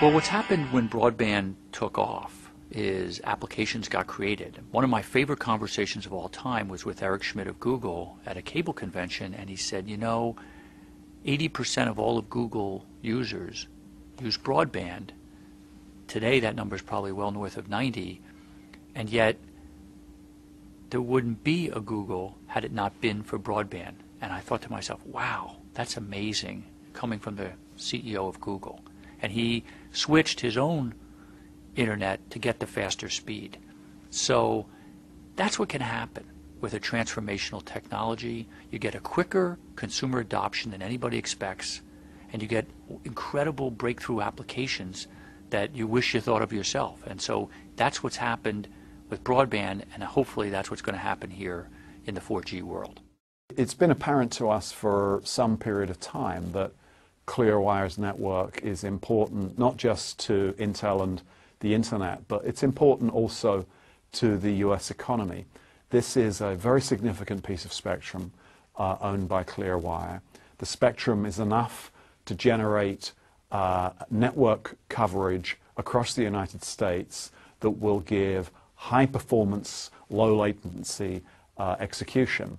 Well, what's happened when broadband took off is applications got created. One of my favorite conversations of all time was with Eric Schmidt of Google at a cable convention, and he said, you know, 80% of all of Google users use broadband. Today that number is probably well north of 90, and yet there wouldn't be a Google had it not been for broadband. And I thought to myself, wow, that's amazing, coming from the CEO of Google. And he switched his own internet to get the faster speed. So that's what can happen with a transformational technology. You get a quicker consumer adoption than anybody expects, and you get incredible breakthrough applications that you wish you thought of yourself. And so that's what's happened with broadband, and hopefully that's what's going to happen here in the 4G world. It's been apparent to us for some period of time that Clearwire's network is important not just to Intel and the internet, but it's important also to the US economy. This is a very significant piece of spectrum owned by Clearwire. The spectrum is enough to generate network coverage across the United States that will give high performance, low latency execution.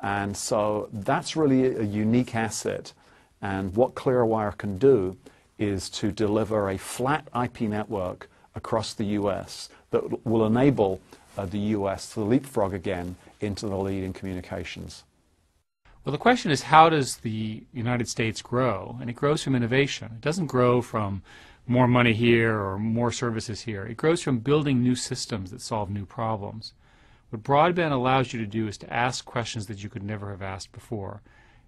And so that's really a unique asset. And what Clearwire can do is to deliver a flat IP network across the US that will enable the US to leapfrog again into the lead in communications. Well, the question is, how does the United States grow? And it grows from innovation. It doesn't grow from more money here or more services here. It grows from building new systems that solve new problems. What broadband allows you to do is to ask questions that you could never have asked before.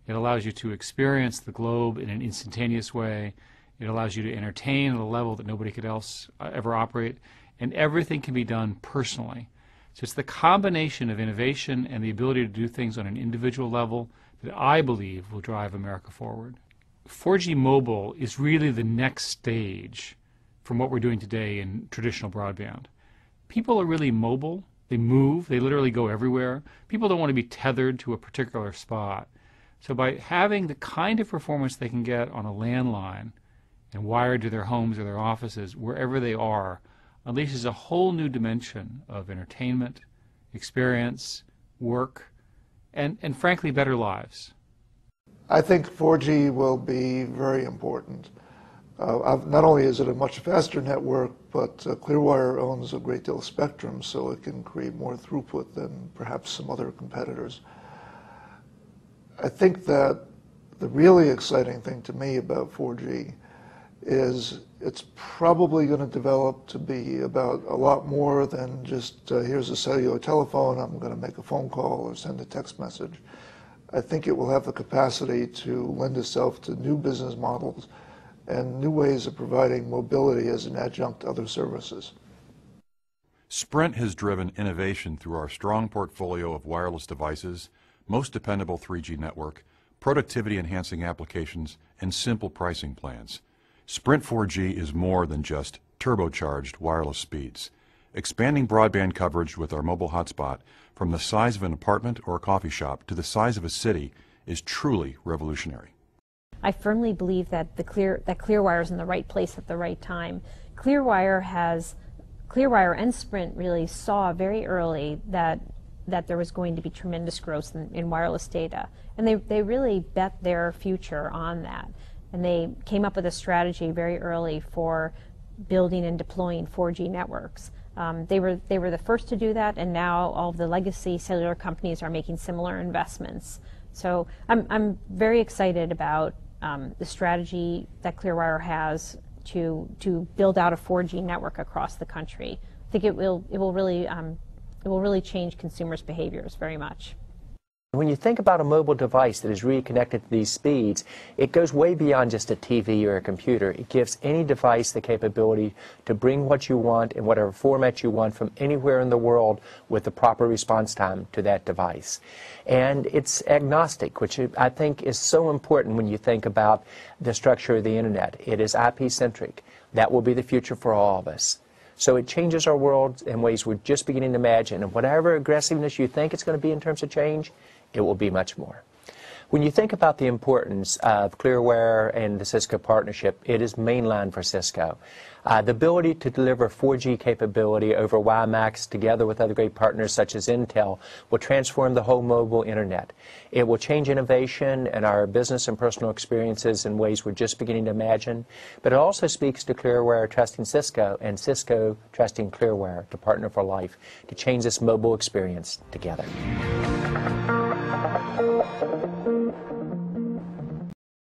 It allows you to experience the globe in an instantaneous way. It allows you to entertain at a level that nobody could else ever operate. And everything can be done personally. So it's the combination of innovation and the ability to do things on an individual level that I believe will drive America forward. 4G mobile is really the next stage from what we're doing today in traditional broadband. People are really mobile. They move. They literally go everywhere. People don't want to be tethered to a particular spot. So by having the kind of performance they can get on a landline and wired to their homes or their offices, wherever they are, unleashes a whole new dimension of entertainment, experience, work, and frankly, better lives. I think 4G will be very important. Not only is it a much faster network, but Clearwire owns a great deal of spectrum, so it can create more throughput than perhaps some other competitors. I think that the really exciting thing to me about 4G is it's probably going to develop to be about a lot more than just here's a cellular telephone, I'm going to make a phone call or send a text message. I think it will have the capacity to lend itself to new business models and new ways of providing mobility as an adjunct to other services. Sprint has driven innovation through our strong portfolio of wireless devices, most dependable 3G network, productivity-enhancing applications, and simple pricing plans. Sprint 4G is more than just turbocharged wireless speeds. Expanding broadband coverage with our mobile hotspot from the size of an apartment or a coffee shop to the size of a city is truly revolutionary. I firmly believe that Clearwire is in the right place at the right time. Clearwire and Sprint really saw very early that there was going to be tremendous growth in wireless data, and they really bet their future on that. And they came up with a strategy very early for building and deploying 4G networks. They were the first to do that, and now all of the legacy cellular companies are making similar investments. So I'm very excited about the strategy that Clearwire has to build out a 4G network across the country. I think it will really change consumers' behaviors very much. When you think about a mobile device that is really connected to these speeds, it goes way beyond just a TV or a computer. It gives any device the capability to bring what you want in whatever format you want from anywhere in the world with the proper response time to that device. And it's agnostic, which I think is so important when you think about the structure of the internet. It is IP-centric. That will be the future for all of us. So it changes our world in ways we're just beginning to imagine. And whatever aggressiveness you think it's going to be in terms of change, it will be much more. When you think about the importance of Clearwire and the Cisco partnership, it is mainline for Cisco. The ability to deliver 4G capability over WiMAX together with other great partners such as Intel will transform the whole mobile internet. It will change innovation and our business and personal experiences in ways we're just beginning to imagine, but it also speaks to Clearwire trusting Cisco and Cisco trusting Clearwire to partner for life to change this mobile experience together.